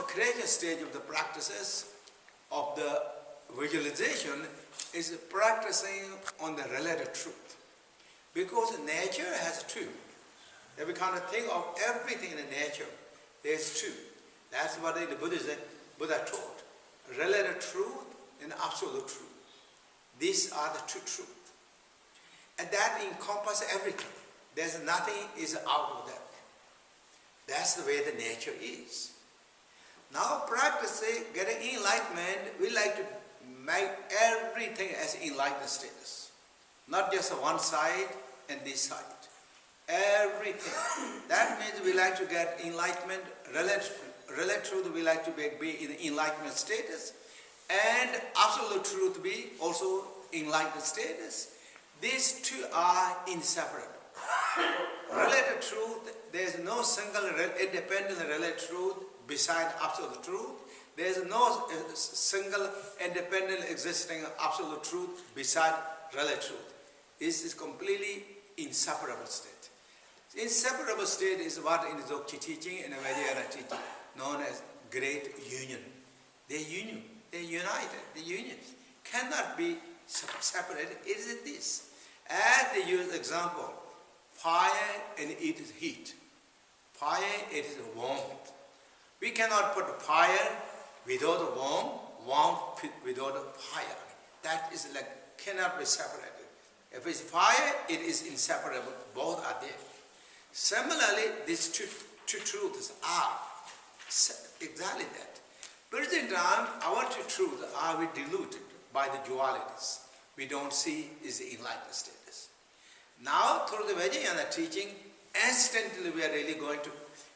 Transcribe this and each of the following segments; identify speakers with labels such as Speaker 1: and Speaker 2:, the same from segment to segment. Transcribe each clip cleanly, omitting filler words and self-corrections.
Speaker 1: creation stage of the practices of the visualization is practicing on the relative truth. Because nature has truth. If we kind of think of everything in the nature, there's truth. That's what the Buddha taught. Relative truth and absolute truth. These are the two truths. And that encompasses everything. There's nothing is out of that. That's the way the nature is. Now practicing getting enlightenment, we like to make everything as enlightened status. Not just one side and this side. Everything. That means we like to get enlightenment, relative truth we like to be in enlightenment status, and absolute truth be also enlightened status. These two are inseparable. Relative truth, there is no single independent relative truth beside absolute truth. There is no single independent existing absolute truth beside relative truth. This is completely inseparable state. Inseparable state is what in the Dzogchen teaching and the Vajrayana teaching known as great union. They're union. They're united. The union cannot be separated. It is this. As they use example, fire and it is heat. Fire, it is warmth. We cannot put fire without warmth without fire. That is like, cannot be separated. If it's fire, it is inseparable. Both are there. Similarly, these two truths are exactly that. Present time, our two truths are we diluted by the dualities. We don't see is the enlightened status. Now, through the Vajrayana teaching, instantly we are really going to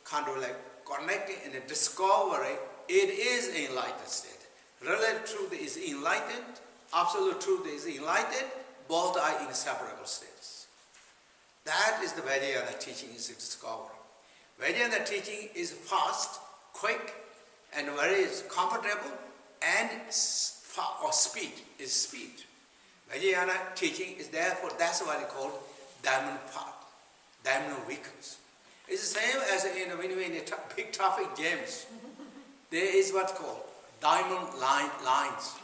Speaker 1: kind of like connecting and discovering it is enlightened state. Relative truth is enlightened, absolute truth is enlightened, both are inseparable states. That is the Vajrayana teaching is discovering. Vajrayana teaching is fast, quick, and very comfortable, and speed is speed. Vajrayana teaching is therefore, that's what it's called diamond path, diamond vehicles. It's the same as in big traffic jams. There is what's called diamond lines.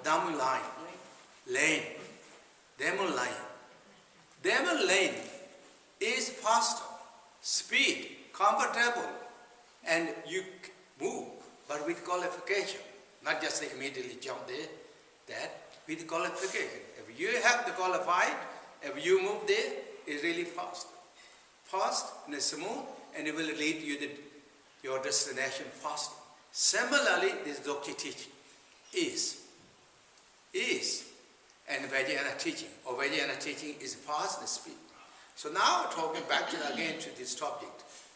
Speaker 1: Diamond line. Lane. Diamond line. Diamond lane is faster, speed, comfortable, and you move, but with qualification. Not just immediately jump there, that with qualification. If you have the qualified, if you move there, it's really fast. Fast and smooth, and it will lead you to your destination faster. Similarly, this Dzogchen teaching is, and Vajrayana teaching, or Vajrayana teaching is fast and speed. So now talking back again to this topic,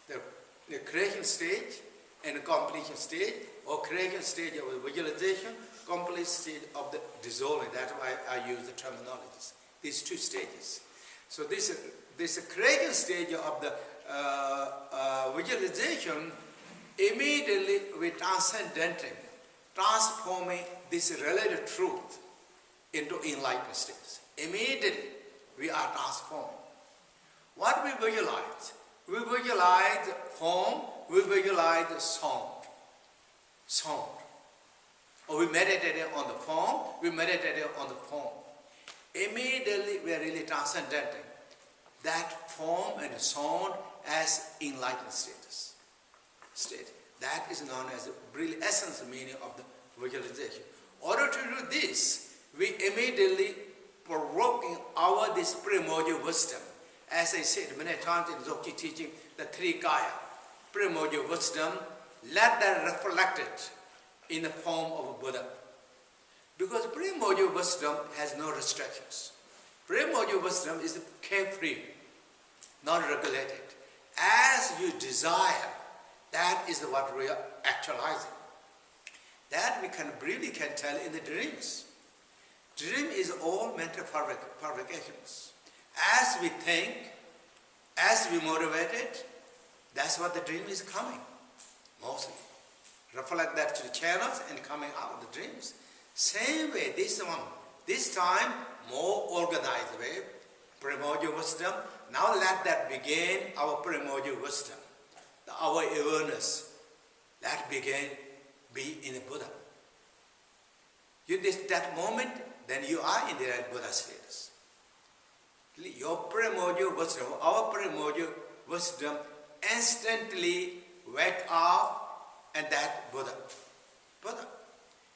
Speaker 1: the creation stage and the completion stage, or creation stage of the visualization, complete stage of the dissolving. That's why I use the terminologies. These two stages. So this creation stage of the visualization, immediately we transforming this relative truth into enlightened states. Immediately we are transforming. What we visualize? We visualize form, we visualize sound. Or we meditate on the form, we meditate on the form. Immediately we are really transcendenting that form and sound as enlightened status. That is known as the real essence meaning of the visualization. In order to do this, we immediately provoking this primordial wisdom. As I said many times in Dzogchen teaching, the three kaya, primordial wisdom, let that reflect it in the form of a Buddha. Because primordial wisdom has no restrictions. Primordial wisdom is carefree, not regulated. As you desire, that is what we are actualizing. That we really can tell in the dreams. Dream is all mental fabrications. As we think, as we motivate it, that's what the dream is coming, mostly. Reflect that to the channels and coming out of the dreams. Same way, this time, more organized way, primordial wisdom. Now let that begin our primordial wisdom, our awareness. that began be in a Buddha. That moment, then you are in the right Buddha status. Your primordial wisdom, our primordial wisdom instantly wake up, and that Buddha.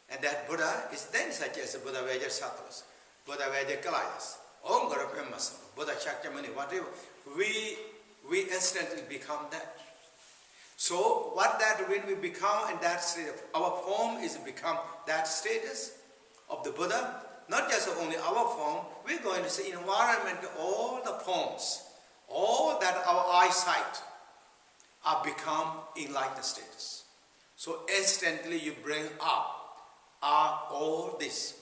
Speaker 1: And that Buddha is then such as Buddha Vajrasattva's, Buddha Vajrakalayas, Om Garapamasam, Buddha Shakyamuni, whatever. We instantly become that. So what that when we become in that state, our form is become that status of the Buddha. Not just only our form, we're going to see environment, all the forms, all that our eyesight are become enlightened status. So instantly you bring up are all this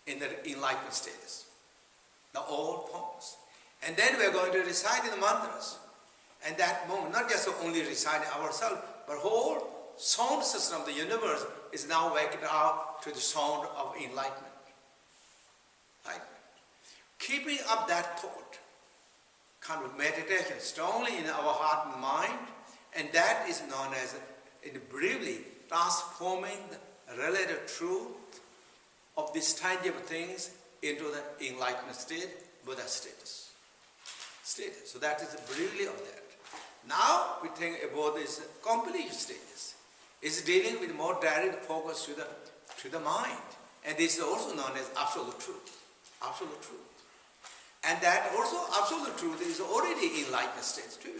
Speaker 1: in the enlightened status, the all forms. And then we're going to recite in the mantras. And that moment, not just only reciting ourselves, but whole sound system of the universe is now waking up to the sound of enlightenment. Keeping up that thought, kind of meditation, strongly in our heart and mind, and that is known as, briefly, transforming the relative truth of these tangible things into the enlightenment state, Buddha status. So that is briefly of that. Now we think about this complete status. It's dealing with more direct focus to the mind. And this is also known as absolute truth. Absolute truth. And that also absolute truth is already enlightened state too.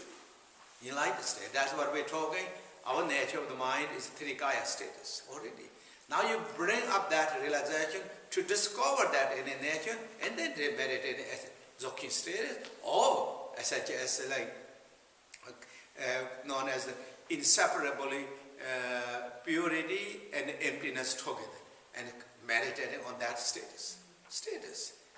Speaker 1: Enlightened state. That's what we're talking. Our nature of the mind is Trikaya status already. Now you bring up that realization to discover that in a nature and then meditate as Dzogchen status or such as like known as inseparably purity and emptiness together and meditating on that status.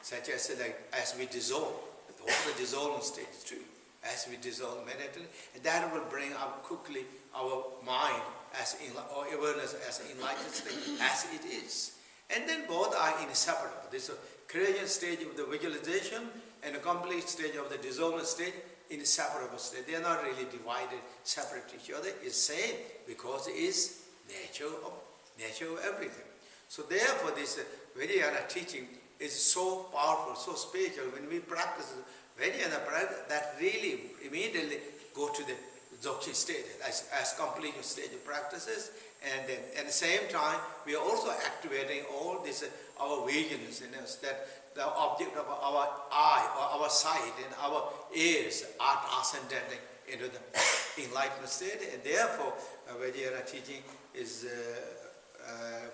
Speaker 1: Such as like as we dissolve, also the dissolving status too. As we dissolve, meditate, and that will bring up quickly our mind as or awareness as enlightened state as it is. And then both are inseparable. This creation stage of the visualization and the complete stage of the dissolving state, inseparable state. They are not really divided, separate each other. It's same because it is nature of everything. So therefore, this Vajrayana teaching is so powerful, so spiritual. When we practice Vajrayana practice, that really immediately go to the Dzogchen state as complete stage of practices. And then at the same time, we are also activating all this, our visions in us, that the object of our eye or our sight and our ears are transcending into the enlightenment state. And therefore, Vajrayana teaching is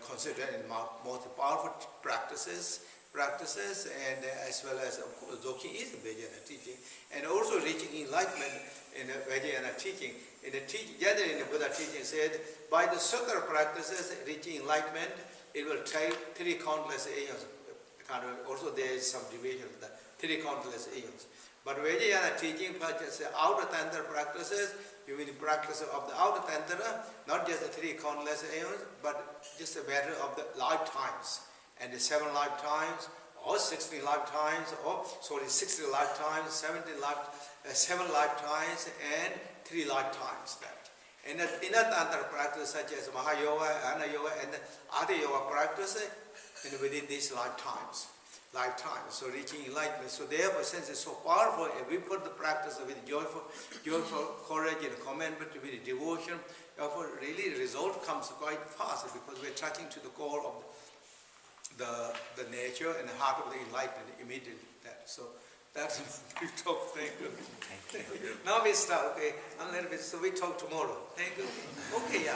Speaker 1: considered in most powerful practices, and as well as, of course, Dzogchen is the Vajrayana teaching, and also reaching enlightenment in the Vajrayana teaching. In the Buddha teaching said, by the sutra practices, reaching enlightenment, it will take 3 countless aeons. Also there is some division of that, 3 countless aeons. But Vajrayana teaching, just the outer tantra practices, you will practice of the outer tantra, not just the 3 countless aeons, but just a matter of the lifetimes. And the 7 lifetimes, or 16 lifetimes, or 60 lifetimes, 7 lifetimes, and 3 lifetimes. That. And in a tantra practice such as Mahayoga, Ana Yoga, and other yoga practices, and within these lifetimes. So reaching enlightenment. So therefore, since it's so powerful, if we put the practice with joyful courage and commitment, with devotion, therefore really the result comes quite fast because we're touching to the core of the nature and the heart of the enlightenment immediately. So that's we talk. Thank you. Now we start. Okay, a little bit. So we talk tomorrow. Thank you. Okay. Yeah.